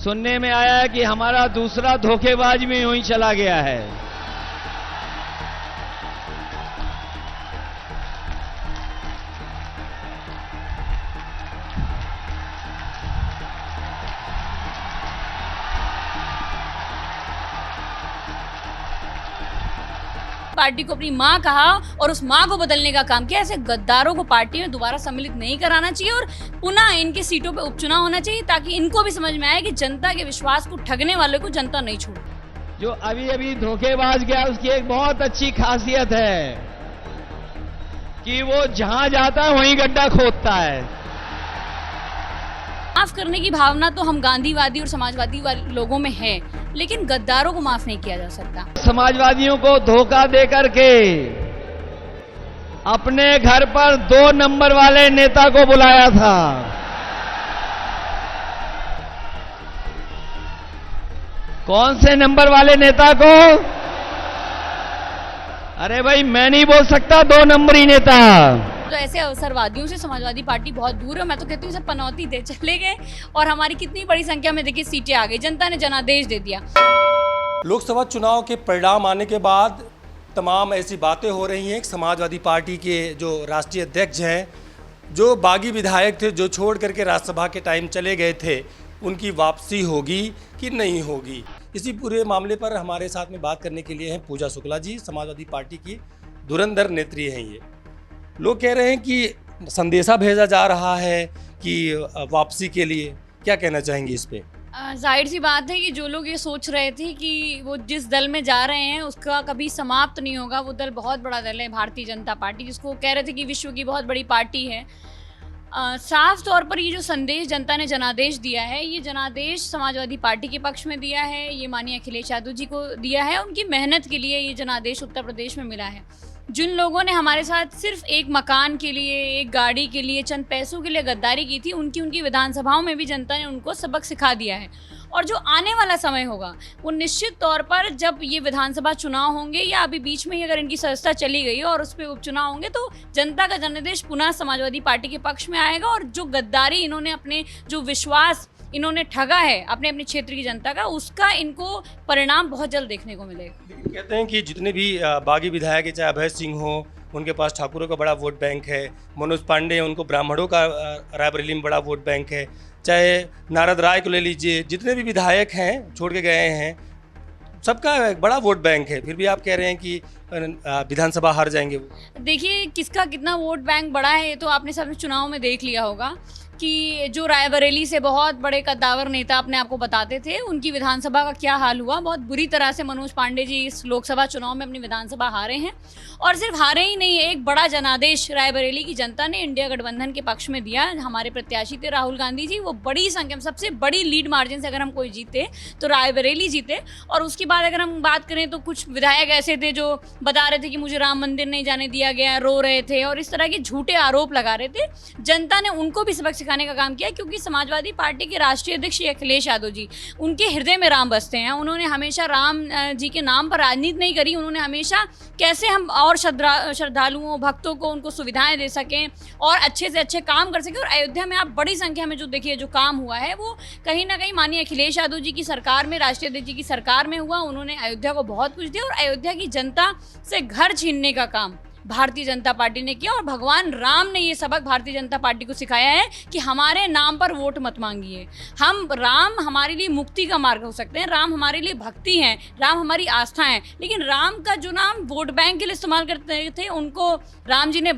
सुनने में आया है कि हमारा दूसरा धोखेबाज भी यूं ही चला गया है। पार्टी को अपनी मां कहा और उस मां को बदलने का काम किया। ऐसे गद्दारों को पार्टी में दोबारा सम्मिलित नहीं कराना चाहिए और पुनः इनके सीटों पे उपचुनाव होना चाहिए ताकि इनको भी समझ में आए कि जनता के विश्वास को ठगने वाले को जनता नहीं छोड़े। जो अभी अभी धोखेबाज गया उसकी एक बहुत अच्छी खासियत है कि वो जहां जाता है वहीं गड्ढा खोदता है। माफ करने की भावना तो हम गांधीवादी और समाजवादी लोगों में है, लेकिन गद्दारों को माफ नहीं किया जा सकता। समाजवादियों को धोखा दे करके अपने घर पर 2 नंबर वाले नेता को बुलाया था। कौन से नंबर वाले नेता को? अरे भाई मैं नहीं बोल सकता, 2 नंबरी नेता। तो ऐसे अवसरवादियों से समाजवादी पार्टी बहुत दूर है। मैं तो कहती हूँ सब पनौती दे चले गए और हमारी कितनी बड़ी संख्या में देखिए सीटें आ गई, जनता ने जनादेश दे दिया। लोकसभा चुनाव के परिणाम आने के बाद तमाम ऐसी बातें हो रही हैं कि समाजवादी पार्टी के जो राष्ट्रीय अध्यक्ष हैं, जो बागी विधायक थे, जो छोड़ करके राज्यसभा के टाइम चले गए थे, उनकी वापसी होगी कि नहीं होगी। इसी पूरे मामले पर हमारे साथ में बात करने के लिए हैं पूजा शुक्ला जी, समाजवादी पार्टी की धुरंधर नेत्री हैं। ये लोग कह रहे हैं कि संदेशा भेजा जा रहा है कि वापसी के लिए, क्या कहना चाहेंगे इस पे? जाहिर सी बात है कि जो लोग ये सोच रहे थे कि वो जिस दल में जा रहे हैं उसका कभी समाप्त नहीं होगा, वो दल बहुत बड़ा दल है भारतीय जनता पार्टी, जिसको कह रहे थे कि विश्व की बहुत बड़ी पार्टी है। साफ तौर पर ये जो संदेश जनता ने जनादेश दिया है, ये जनादेश समाजवादी पार्टी के पक्ष में दिया है, ये माननीय अखिलेश यादव जी को दिया है। उनकी मेहनत के लिए ये जनादेश उत्तर प्रदेश में मिला है। जिन लोगों ने हमारे साथ सिर्फ एक मकान के लिए, एक गाड़ी के लिए, चंद पैसों के लिए गद्दारी की थी, उनकी विधानसभाओं में भी जनता ने उनको सबक सिखा दिया है। और जो आने वाला समय होगा वो निश्चित तौर पर जब ये विधानसभा चुनाव होंगे या अभी बीच में ही अगर इनकी सदस्यता चली गई और उस पर उपचुनाव होंगे तो जनता का जनादेश पुनः समाजवादी पार्टी के पक्ष में आएगा। और जो गद्दारी इन्होंने, अपने जो विश्वास इन्होंने ठगा है अपने अपने क्षेत्र की जनता का, उसका इनको परिणाम बहुत जल्द देखने को मिलेगा। कहते हैं कि जितने भी बागी विधायक है, चाहे अभय सिंह हो, उनके पास ठाकुरों का बड़ा वोट बैंक है, मनोज पांडे उनको ब्राह्मणों का रायबरेली में बड़ा वोट बैंक है, चाहे नारद राय को ले लीजिए, जितने भी विधायक हैं छोड़ के गए हैं, सबका एक बड़ा वोट बैंक है। फिर भी आप कह रहे हैं कि विधानसभा हार जाएंगे वो। देखिए किसका कितना वोट बैंक बड़ा है ये तो आपने सब चुनाव में देख लिया होगा कि जो रायबरेली से बहुत बड़े कद्दावर नेता अपने आप को बताते थे, उनकी विधानसभा का क्या हाल हुआ। बहुत बुरी तरह से मनोज पांडे जी इस लोकसभा चुनाव में अपनी विधानसभा हारे हैं। और सिर्फ हारे ही नहीं, एक बड़ा जनादेश रायबरेली की जनता ने इंडिया गठबंधन के पक्ष में दिया। हमारे प्रत्याशी थे राहुल गांधी जी, वो बड़ी संख्या में, सबसे बड़ी लीड मार्जिन से अगर हम कोई जीते तो रायबरेली जीते। और उसके बाद अगर हम बात करें तो कुछ विधायक ऐसे थे जो बता रहे थे कि मुझे राम मंदिर नहीं जाने दिया गया, रो रहे थे और इस तरह के झूठे आरोप लगा रहे थे। जनता ने उनको भी सबक सिखाने का काम किया, क्योंकि समाजवादी पार्टी के राष्ट्रीय अध्यक्ष अखिलेश यादव जी, उनके हृदय में राम बसते हैं। उन्होंने हमेशा राम जी के नाम पर राजनीति नहीं करी। उन्होंने हमेशा कैसे हम और श्रद्धालुओं, भक्तों को उनको सुविधाएं दे सकें और अच्छे से अच्छे काम कर सकें। और अयोध्या में आप बड़ी संख्या में जो देखिए जो काम हुआ है वो कहीं ना कहीं माननीय अखिलेश यादव जी की सरकार में, राष्ट्रीय अध्यक्ष जी की सरकार में हुआ। उन्होंने अयोध्या को बहुत कुछ दिया और अयोध्या की जनता से घर छीनने का काम भारतीय जनता पार्टी ने किया। और भगवान राम ने ये सबक भारतीय जनता पार्टी को सिखाया है कि हमारे नाम पर वोट मत मांगिए। राम हमारे लिए मुक्ति का मार्ग हो सकते हैं, राम हमारे लिए भक्ति है, राम हमारी आस्था है, लेकिन राम का जो नाम वोट बैंक के लिए इस्तेमाल करते थे, उनको राम जी ने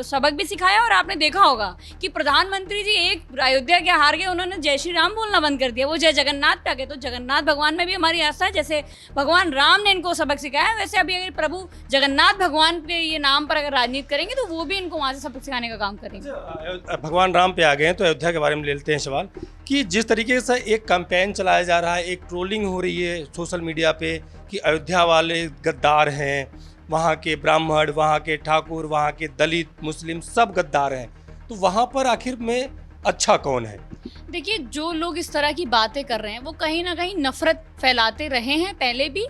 सबक भी सिखाया। और आपने देखा होगा कि प्रधानमंत्री जी एक अयोध्या के हार गए, उन्होंने जय श्री राम बोलना बंद कर दिया, वो जय जगन्नाथ पे आ गए। तो जगन्नाथ भगवान में भी हमारी आस्था है। जैसे भगवान राम ने इनको सबक सिखाया, वैसे अभी अगर प्रभु जगन्नाथ भगवान पे ये नाम पर अगर राजनीति करेंगे तो वो भी इनको वहां से सबक सिखाने का काम करेंगे। भगवान राम पे आ गए हैं तो अयोध्या के बारे में ले लेते हैं सवाल कि जिस तरीके से एक कैंपेन चलाया जा रहा है, एक ट्रोलिंग हो रही है सोशल मीडिया पे कि अयोध्या वाले गद्दार हैं, वहाँ के ब्राह्मण, वहाँ के ठाकुर, वहाँ के दलित, मुस्लिम सब गद्दार हैं, तो वहाँ पर आखिर में अच्छा कौन है? देखिए जो लोग इस तरह की बातें कर रहे हैं वो कहीं ना कहीं नफरत फैलाते रहे हैं पहले भी,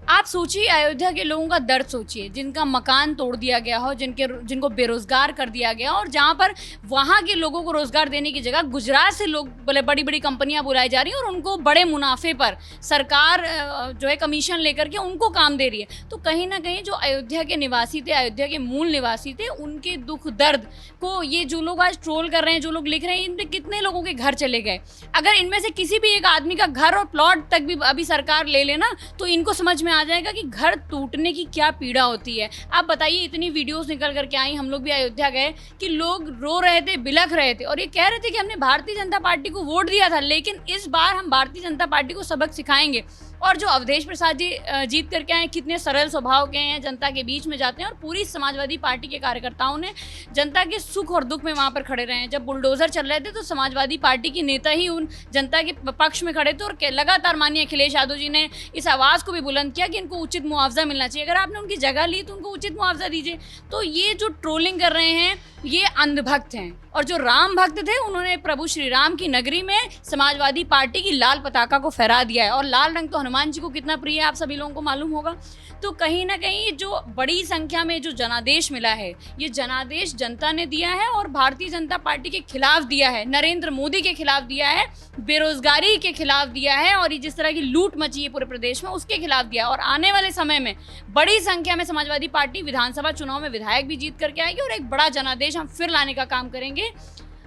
आप सोचिए, अयोध्या के लोगों का दर्द सोचिए, जिनका मकान तोड़ दिया गया हो, जिनको बेरोजगार कर दिया गया, और जहाँ पर वहाँ के लोगों को रोजगार देने की जगह गुजरात से लोग बड़ी बड़ी कंपनियां बुलाई जा रही हैं और उनको बड़े मुनाफे पर सरकार जो है कमीशन लेकर के उनको काम दे रही है। तो कहीं ना कहीं जो अयोध्या के निवासी थे, अयोध्या के मूल निवासी थे, उनके दुख दर्द को ये जो लोग आज ट्रोल कर रहे हैं, जो लोग लिख रहे हैं, इनमें कितने लोगों के घर चले गए। अगर इनमें से किसी भी एक आदमी का घर और प्लॉट तक भी अभी सरकार ले लेना तो इनको समझ में आ जाएगा कि घर टूटने की क्या पीड़ा होती है। आप बताइए, इतनी वीडियोस निकल करके आई, हम लोग भी अयोध्या गए, कि लोग रो रहे थे, बिलख रहे थे और ये कह रहे थे कि हमने भारतीय जनता पार्टी को वोट दिया था, लेकिन इस बार हम भारतीय जनता पार्टी को सबक सिखाएंगे। और जो अवधेश प्रसाद जी जीत करके आए, कितने सरल स्वभाव के हैं, जनता के बीच में जाते हैं, और पूरी समाजवादी पार्टी के कार्यकर्ताओं ने जनता के सुख और दुख में वहाँ पर खड़े रहे हैं। जब बुलडोजर चल रहे थे तो समाजवादी पार्टी के नेता ही उन जनता के पक्ष में खड़े थे और लगातार माननीय अखिलेश यादव जी ने इस आवाज़ को भी बुलंद किया कि इनको उचित मुआवजा मिलना चाहिए। अगर आपने उनकी जगह ली तो उनको उचित मुआवजा दीजिए। तो ये जो ट्रोलिंग कर रहे हैं ये अंधभक्त हैं, और जो राम भक्त थे उन्होंने प्रभु श्री राम की नगरी में समाजवादी पार्टी की लाल पताका को फहरा दिया है। और लाल रंग तो हनुमान जी को कितना प्रिय है, आप सभी लोगों को मालूम होगा। तो कहीं ना कहीं जो बड़ी संख्या में जो जनादेश मिला है, ये जनादेश जनता ने दिया है और भारतीय जनता पार्टी के खिलाफ दिया है, नरेंद्र मोदी के खिलाफ दिया है, बेरोजगारी के खिलाफ दिया है, और ये जिस तरह की लूट मची है पूरे प्रदेश में उसके खिलाफ दिया। और आने वाले समय में बड़ी संख्या में समाजवादी पार्टी विधानसभा चुनाव में विधायक भी जीत करके आएगी और एक बड़ा जनादेश हम फिर लाने का काम करेंगे।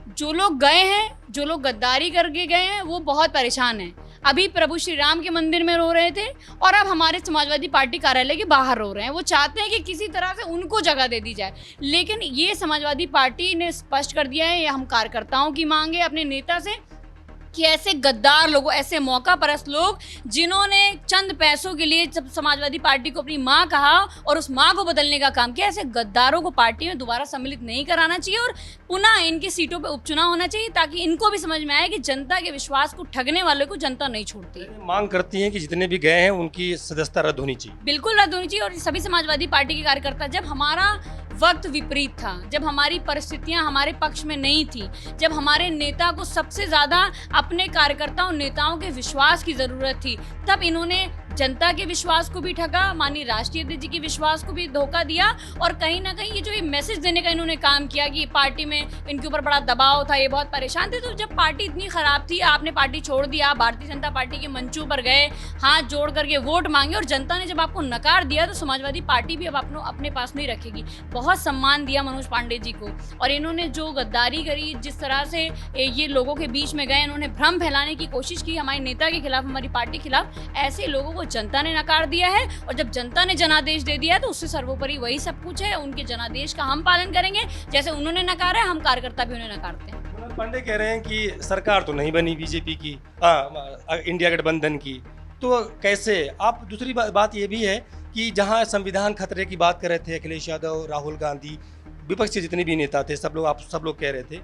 जो लोग गए हैं, जो लोग गद्दारी करके गए हैं, वो बहुत परेशान हैं। अभी प्रभु श्री राम के मंदिर में रो रहे थे और अब हमारे समाजवादी पार्टी कार्यालय के बाहर रो रहे हैं। वो चाहते हैं कि किसी तरह से उनको जगह दे दी जाए, लेकिन ये समाजवादी पार्टी ने स्पष्ट कर दिया है, ये हम कार्यकर्ताओं की मांग है अपने नेता से, कि ऐसे गद्दार लोगों, ऐसे मौका परस्त लोग जिन्होंने चंद पैसों के लिए जब समाजवादी पार्टी को अपनी माँ कहा और उस माँ को बदलने का काम किया, ऐसे गद्दारों को पार्टी में दोबारा सम्मिलित नहीं कराना चाहिए और पुनः इनकी सीटों पे उपचुनाव होना चाहिए, ताकि इनको भी समझ में आए कि जनता के विश्वास को ठगने वालों को जनता नहीं छोड़ती। मांग करती हैं कि जितने भी गए हैं उनकी सदस्यता रद्द होनी चाहिए। बिल्कुल रद्द होनी चाहिए। और सभी समाजवादी पार्टी के कार्यकर्ता, जब हमारा वक्त विपरीत था, जब हमारी परिस्थितियां हमारे पक्ष में नहीं थी, जब हमारे नेता को सबसे ज़्यादा अपने कार्यकर्ताओं नेताओं के विश्वास की ज़रूरत थी, तब इन्होंने जनता के विश्वास को भी ठगा, माननीय राष्ट्रीय अध्यक्ष जी के विश्वास को भी धोखा दिया। और कहीं ना कहीं ये जो ये मैसेज देने का इन्होंने काम किया कि पार्टी में इनके ऊपर बड़ा दबाव था, ये बहुत परेशान थे। तो जब पार्टी इतनी खराब थी, आपने पार्टी छोड़ दिया, भारतीय जनता पार्टी के मंचों पर गए, हाथ जोड़ करके वोट मांगे, और जनता ने जब आपको नकार दिया तो समाजवादी पार्टी भी अब अपने पास नहीं रखेगी। बहुत सम्मान दिया मनोज पांडे जी को, और इन्होंने जो गद्दारी करी, जिस तरह से ये लोगों के बीच में गए, इन्होंने भ्रम फैलाने की कोशिश की हमारे नेता के खिलाफ, हमारी पार्टी के खिलाफ, ऐसे लोगों को जनता ने नकार दिया है। और जब जनता ने जनादेश दे दिया है तो उससे सर्वोपरि वही सब कुछ है। उनके जनादेश का हम पालन करेंगे, जैसे उन्होंने नकारा है, हम कार्यकर्ता भी उन्हें नकारते हैं। मनोज पांडे कह रहे हैं कि सरकार तो नहीं बनी बीजेपी की, इंडिया गठबंधन की, तो कैसे? आप दूसरी बात ये भी है कि जहां संविधान खतरे की बात कर रहे थे अखिलेश यादव, राहुल गांधी, विपक्ष के जितने भी नेता थे, आप सब लोग कह रहे थे,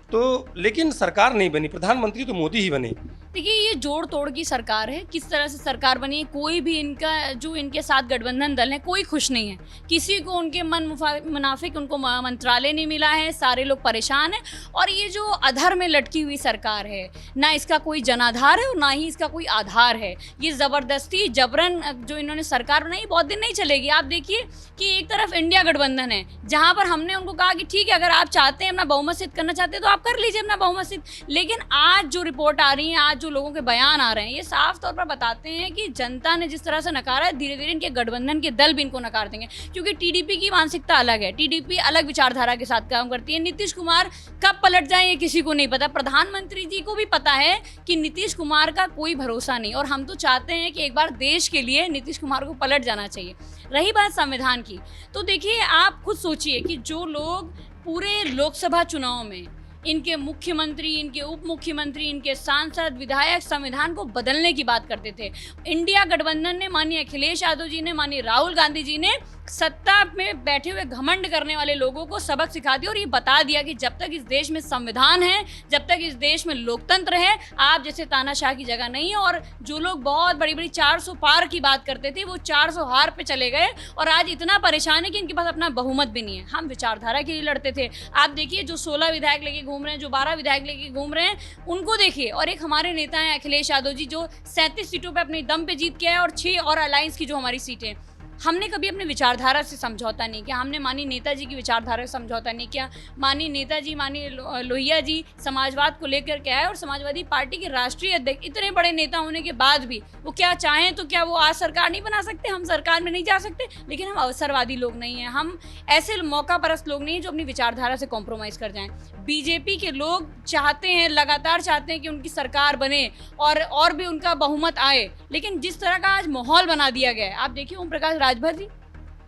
तो लेकिन सरकार नहीं बनी, प्रधानमंत्री तो मोदी ही बने। देखिए, ये जोड़ तोड़ की सरकार है। किस तरह से सरकार बनी है, कोई भी इनका जो इनके साथ गठबंधन दल है, कोई खुश नहीं है। किसी को उनके मुनाफिक उनको मंत्रालय नहीं मिला है, सारे लोग परेशान हैं। और ये जो अधर में लटकी हुई सरकार है, ना इसका कोई जनाधार है और ना ही इसका कोई आधार है। ये ज़बरदस्ती जबरन जो इन्होंने सरकार बनाई, बहुत दिन नहीं चलेगी। आप देखिए कि एक तरफ इंडिया गठबंधन है, जहाँ पर हमने उनको कहा कि ठीक है, अगर आप चाहते हैं अपना बहुमत सिद्ध करना चाहते हैं तो आप कर लीजिए अपना बहुमत सिद्ध। लेकिन आज जो रिपोर्ट आ रही है, आज जो लोगों के बयान आ रहे हैं, ये साफ तौर पर बताते हैं कि जनता ने जिस तरह से नकारा है, धीरे धीरे इनके गठबंधन के दल भी इनको नकार देंगे। क्योंकि टीडीपी की मानसिकता अलग है, टीडीपी अलग विचारधारा के साथ काम करती है। नीतीश कुमार कब पलट जाए ये किसी को नहीं पता। प्रधानमंत्री जी को भी पता है कि नीतीश कुमार का कोई भरोसा नहीं, और हम तो चाहते हैं कि एक बार देश के लिए नीतीश कुमार को पलट जाना चाहिए। रही बात संविधान की, तो देखिए, आप खुद सोचिए कि जो लोग पूरे लोकसभा चुनाव में इनके मुख्यमंत्री, इनके उप मुख्यमंत्री, इनके सांसद, विधायक संविधान को बदलने की बात करते थे, इंडिया गठबंधन ने, माननीय अखिलेश यादव जी ने, माननीय राहुल गांधी जी ने सत्ता में बैठे हुए घमंड करने वाले लोगों को सबक सिखा दिया और ये बता दिया कि जब तक इस देश में संविधान है, जब तक इस देश में लोकतंत्र है, आप जैसे तानाशाह की जगह नहीं है। और जो लोग बहुत बड़ी बड़ी 400 पार की बात करते थे वो 400 हार पे चले गए और आज इतना परेशान है कि इनके पास अपना बहुमत भी नहीं है। हम विचारधारा के लिए लड़ते थे। आप देखिए जो 16 विधायक लेके घूम रहे हैं, जो 12 विधायक लेके घूम रहे हैं, उनको देखिए। और एक हमारे नेता हैं अखिलेश यादव जी जो 37 सीटों पर अपने दम पे जीत के आए और 6 और अलायंस की जो हमारी सीटें। हमने कभी अपने विचारधारा से समझौता नहीं किया। हमने माननीय नेताजी की विचारधारा से समझौता नहीं किया। माननीय नेताजी, माननीय लोहिया जी समाजवाद को लेकर के आए और समाजवादी पार्टी के राष्ट्रीय अध्यक्ष, इतने बड़े नेता होने के बाद भी वो क्या चाहें तो क्या वो आज सरकार नहीं बना सकते? हम सरकार में नहीं जा सकते, लेकिन हम अवसरवादी लोग नहीं हैं। हम ऐसे मौका परस्त लोग नहीं हैं जो अपनी विचारधारा से कॉम्प्रोमाइज़ कर जाएं। बीजेपी के लोग चाहते हैं, लगातार चाहते हैं कि उनकी सरकार बने और भी उनका बहुमत आए, लेकिन जिस तरह का आज माहौल बना दिया गया है, आप देखिए ओम प्रकाश राजभर जी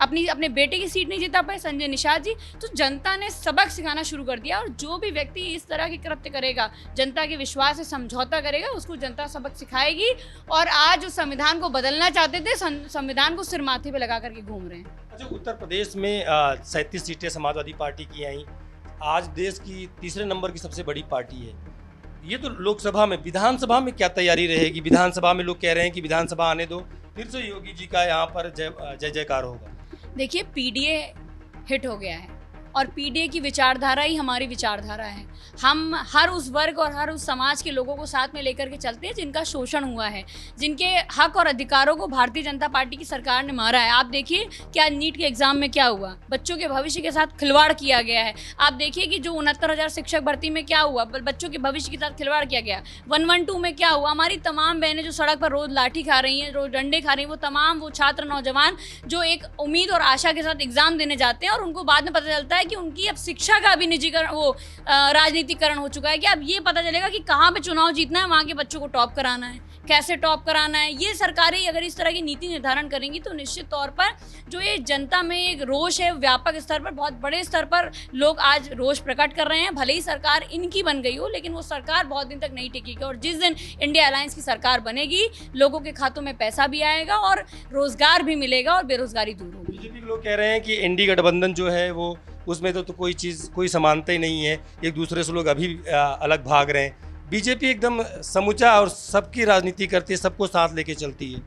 अपने बेटे की सीट नहीं जिता पाए, संजय निषाद जी, तो जनता ने सबक सिखाना शुरू कर दिया। और जो भी व्यक्ति इस तरह के कृत्य करेगा, जनता के विश्वास से समझौता करेगा, उसको जनता सबक सिखाएगी। और आज जो संविधान को बदलना चाहते थे, संविधान को सिर माथे पे लगा करके घूम रहे हैं। अच्छा, उत्तर प्रदेश में 37 सीटें समाजवादी पार्टी की आई। आज देश की तीसरे नंबर की सबसे बड़ी पार्टी है। ये तो लोकसभा में, विधानसभा में क्या तैयारी रहेगी? विधानसभा में लोग कह रहे हैं कि विधानसभा आने दो, फिर से योगी जी का यहाँ पर जय जयकार होगा। देखिए पीडीए हिट हो गया है और पीडीए की विचारधारा ही हमारी विचारधारा है। हम हर उस वर्ग और हर उस समाज के लोगों को साथ में लेकर के चलते हैं जिनका शोषण हुआ है, जिनके हक और अधिकारों को भारतीय जनता पार्टी की सरकार ने मारा है। आप देखिए क्या नीट के एग्जाम में क्या हुआ, बच्चों के भविष्य के साथ खिलवाड़ किया गया है। आप देखिए कि जो 69,000 शिक्षक भर्ती में क्या हुआ, बच्चों के भविष्य के साथ खिलवाड़ किया गया। 112 में क्या हुआ, हमारी तमाम बहनें जो सड़क पर रोज लाठी खा रही हैं, रोज डंडे खा रही हैं, वो तमाम वो छात्र नौजवान जो एक उम्मीद और आशा के साथ एग्जाम देने जाते हैं और उनको बाद में पता चलता है कि उनकी अब शिक्षा का भी निजीकरण, वो राजनीतिकरण हो चुका है कि अब ये पता चलेगा कि कहाँ पे चुनाव जीतना है, वहाँ के बच्चों को टॉप कराना है, कैसे टॉप कराना है। ये सरकारें अगर इस तरह की नीति निर्धारण करेंगी तो निश्चित तौर पर जो ये जनता में एक रोष है, व्यापक स्तर पर, बहुत बड़े स्तर पर लोग आज रोष प्रकट कर रहे हैं। भले ही सरकार इनकी बन गई हो, लेकिन वो सरकार बहुत दिन तक नहीं टिकेगी। और जिस दिन इंडिया अलायंस की सरकार बनेगी, लोगों के खातों में पैसा भी आएगा और रोजगार भी मिलेगा और बेरोजगारी दूर होगी। बीजेपी के लोग कह रहे हैं कि एनडीए गठबंधन जो है वो उसमें तो कोई चीज़, कोई समानता ही नहीं है, एक दूसरे से लोग अभी अलग भाग रहे हैं। बीजेपी एकदम समूचा और सबकी राजनीति करती है, सबको साथ लेके चलती है।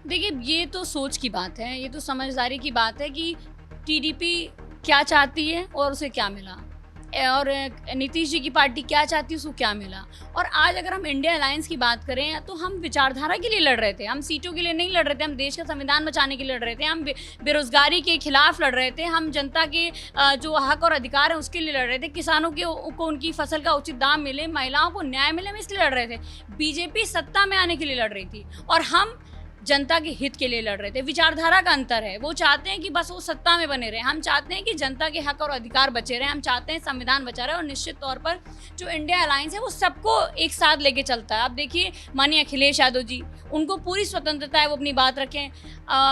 देखिए ये तो सोच की बात है, ये तो समझदारी की बात है कि टीडीपी क्या चाहती है और उसे क्या मिला, और नीतीश जी की पार्टी क्या चाहती है, उसको क्या मिला। और आज अगर हम इंडिया अलायंस की बात करें तो हम विचारधारा के लिए लड़ रहे थे, हम सीटों के लिए नहीं लड़ रहे थे, हम देश का संविधान बचाने के लिए लड़ रहे थे, हम बेरोजगारी के खिलाफ लड़ रहे थे, हम जनता के जो हक और अधिकार हैं उसके लिए लड़ रहे थे, किसानों को उनकी फसल का उचित दाम मिले, महिलाओं को न्याय मिले, हम इसलिए लड़ रहे थे। बीजेपी सत्ता में आने के लिए लड़ रही थी और हम जनता के हित के लिए लड़ रहे थे। विचारधारा का अंतर है, वो चाहते हैं कि बस वो सत्ता में बने रहे, हम चाहते हैं कि जनता के हक और अधिकार बचे रहे, हम चाहते हैं संविधान बचा रहे। और निश्चित तौर पर जो इंडिया अलायंस है वो सबको एक साथ लेके चलता है। आप देखिए माननीय अखिलेश यादव जी, उनको पूरी स्वतंत्रता है, वो अपनी बात रखें।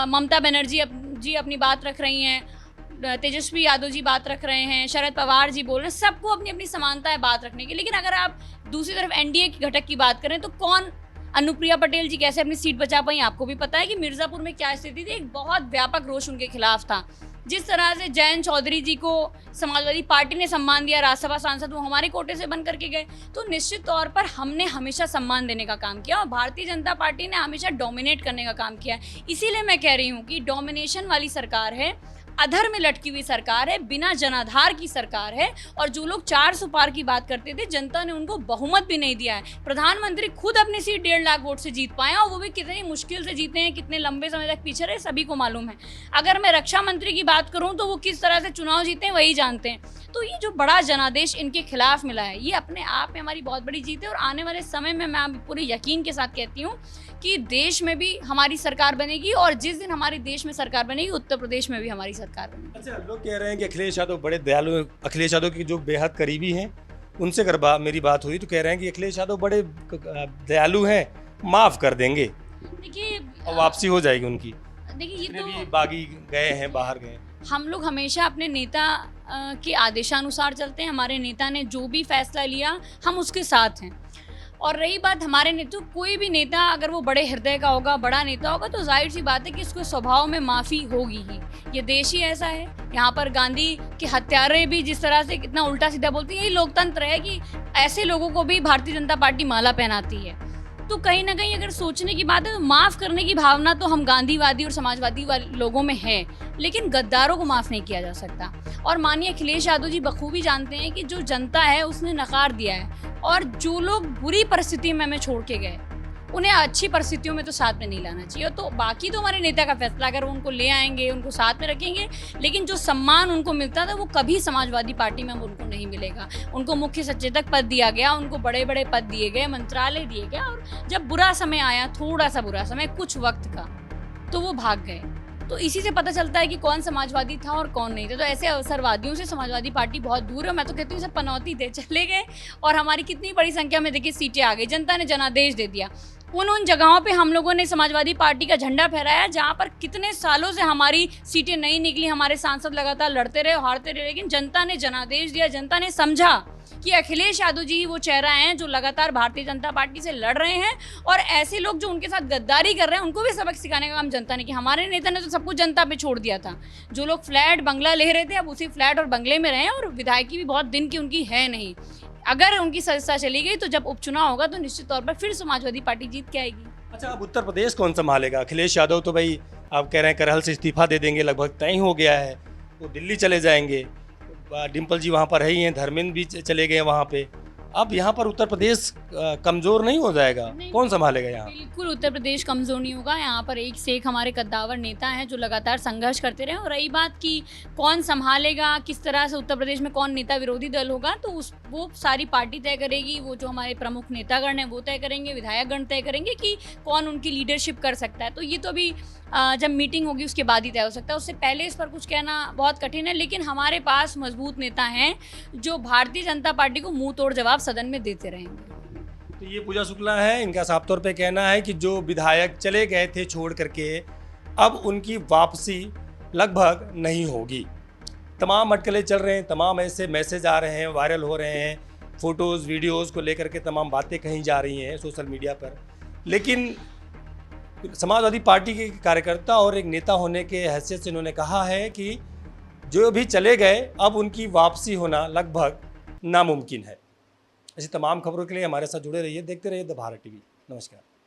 ममता बनर्जी जी अपनी बात रख रही हैं, तेजस्वी यादव जी बात रख रहे हैं, शरद पवार जी बोल रहे हैं, सबको अपनी अपनी समानता है बात रखने की। लेकिन अगर आप दूसरी तरफ एनडीए की घटक की बात करें तो कौन, अनुप्रिया पटेल जी कैसे अपनी सीट बचा पाई? आपको भी पता है कि मिर्जापुर में क्या स्थिति थी, एक बहुत व्यापक रोष उनके खिलाफ था। जिस तरह से जयंत चौधरी जी को समाजवादी पार्टी ने सम्मान दिया, राज्यसभा सांसद, वो हमारे कोटे से बन करके गए। तो निश्चित तौर पर हमने हमेशा सम्मान देने का काम किया और भारतीय जनता पार्टी ने हमेशा डोमिनेट करने का काम किया। इसीलिए मैं कह रही हूँ कि डोमिनेशन वाली सरकार है, अधर में लटकी हुई सरकार है, बिना जनाधार की सरकार है। और जो लोग 400 पार की बात करते थे, जनता ने उनको बहुमत भी नहीं दिया है। प्रधानमंत्री खुद अपनी सीट 1.5 लाख वोट से जीत पाए और वो भी कितनी मुश्किल से जीते हैं, कितने लंबे समय तक पीछे रहे, सभी को मालूम है। अगर मैं रक्षा मंत्री की बात करूं तो वो किस तरह से चुनाव जीते हैं वही जानते हैं। तो ये जो बड़ा जनादेश इनके खिलाफ मिला है, ये अपने आप में हमारी बहुत बड़ी जीत है। और आने वाले समय में मैं पूरे यकीन के साथ कहती हूँ कि देश में भी हमारी सरकार बनेगी और जिस दिन हमारे देश में सरकार बनेगी, उत्तर प्रदेश में भी हमारी सरकार बनेगी। अच्छा, लोग कह रहे हैं कि अखिलेश यादव बड़े दयालु हैं। अखिलेश यादव की जो बेहद करीबी हैं, उनसे अगर मेरी बात हुई तो कह रहे हैं कि अखिलेश यादव बड़े दयालु हैं, माफ़ कर देंगे, देखिए वापसी हो जाएगी उनकी। देखिए ये भी तो बागी गए हैं, बाहर गए। हम लोग हमेशा अपने नेता के आदेशानुसार चलते हैं। हमारे नेता ने जो भी फैसला लिया हम उसके साथ हैं। और रही बात हमारे नेता, कोई भी नेता अगर वो बड़े हृदय का होगा, बड़ा नेता होगा, तो जाहिर सी बात है कि उसके स्वभाव में माफ़ी होगी ही। ये देश ही ऐसा है। यहाँ पर गांधी के हत्यारे भी जिस तरह से कितना उल्टा सीधा बोलती है, यही लोकतंत्र है कि ऐसे लोगों को भी भारतीय जनता पार्टी माला पहनाती है। तो कहीं ना कहीं अगर सोचने की बात है तो माफ़ करने की भावना तो हम गांधीवादी और समाजवादी लोगों में है, लेकिन गद्दारों को माफ़ नहीं किया जा सकता। और माननीय अखिलेश यादव जी बखूबी जानते हैं कि जो जनता है उसने नकार दिया है, और जो लोग बुरी परिस्थिति में हमें छोड़ के गए उन्हें अच्छी परिस्थितियों में तो साथ में नहीं लाना चाहिए। तो बाकी तो हमारे नेता का फैसला, अगर उनको ले आएंगे, उनको साथ में रखेंगे, लेकिन जो सम्मान उनको मिलता था वो कभी समाजवादी पार्टी में उनको नहीं मिलेगा। उनको मुख्य सचेतक पद दिया गया, उनको बड़े बड़े पद दिए गए, मंत्रालय दिए गए, और जब बुरा समय आया, थोड़ा सा बुरा समय कुछ वक्त का, तो वो भाग गए। तो इसी से पता चलता है कि कौन समाजवादी था और कौन नहीं था। तो ऐसे अवसरवादियों से समाजवादी पार्टी बहुत दूर है। मैं तो कहती हूँ सब पनौती थे, चले गए, और हमारी कितनी बड़ी संख्या में देखिए सीटें आ गई, जनता ने जनादेश दे दिया। उन जगहों पे हम लोगों ने समाजवादी पार्टी का झंडा फहराया जहाँ पर कितने सालों से हमारी सीटें नहीं निकली, हमारे सांसद लगातार लड़ते रहे, हारते रहे, लेकिन जनता ने जनादेश दिया। जनता ने समझा कि अखिलेश यादव जी वो चेहरा हैं जो लगातार भारतीय जनता पार्टी से लड़ रहे हैं, और ऐसे लोग जो उनके साथ गद्दारी कर रहे हैं उनको भी सबक सिखाने का काम जनता ने किया। हमारे नेता ने तो सब कुछ जनता पे छोड़ दिया था। जो लोग फ्लैट बंगला ले रहे थे अब उसी फ्लैट और बंगले में रहे, और विधायकी भी बहुत दिन की उनकी है नहीं। अगर उनकी सदस्यता चली गई तो जब उपचुनाव होगा तो निश्चित तौर पर फिर समाजवादी पार्टी जीत के आएगी। अच्छा, अब उत्तर प्रदेश कौन संभालेगा? अखिलेश यादव तो भाई आप कह रहे हैं करहल से इस्तीफा दे देंगे, लगभग तय हो गया है, वो दिल्ली चले जाएंगे। डिम्पल जी वहाँ पर है ही हैं, धर्मेंद्र भी चले गए वहाँ पे। अब यहाँ पर उत्तर प्रदेश कमज़ोर नहीं हो जाएगा? कौन संभालेगा यहाँ? बिल्कुल उत्तर प्रदेश कमज़ोर नहीं होगा। यहाँ पर एक से एक हमारे कद्दावर नेता हैं जो लगातार संघर्ष करते रहे। और रही बात कि कौन संभालेगा, किस तरह से उत्तर प्रदेश में कौन नेता विरोधी दल होगा, तो वो सारी पार्टी तय करेगी। वो जो हमारे प्रमुख नेतागण हैं वो तय करेंगे, विधायकगण तय करेंगे कि कौन उनकी लीडरशिप कर सकता है। तो ये तो अभी जब मीटिंग होगी उसके बाद ही तय हो सकता है, उससे पहले इस पर कुछ कहना बहुत कठिन है। लेकिन हमारे पास मजबूत नेता हैं जो भारतीय जनता पार्टी को मुंह तोड़ जवाब सदन में देते रहेंगे। तो ये पूजा शुक्ला है, इनका साफ तौर पे कहना है कि जो विधायक चले गए थे छोड़ करके, अब उनकी वापसी लगभग नहीं होगी। तमाम अटकलें चल रहे हैं, तमाम ऐसे मैसेज आ रहे हैं, वायरल हो रहे हैं, फ़ोटोज़ वीडियोज़ को लेकर के तमाम बातें कही जा रही हैं सोशल मीडिया पर। लेकिन समाजवादी पार्टी के कार्यकर्ता और एक नेता होने के हैसियत से इन्होंने कहा है कि जो भी चले गए अब उनकी वापसी होना लगभग नामुमकिन है। ऐसी तमाम खबरों के लिए हमारे साथ जुड़े रहिए, देखते रहिए द भारत टीवी। नमस्कार।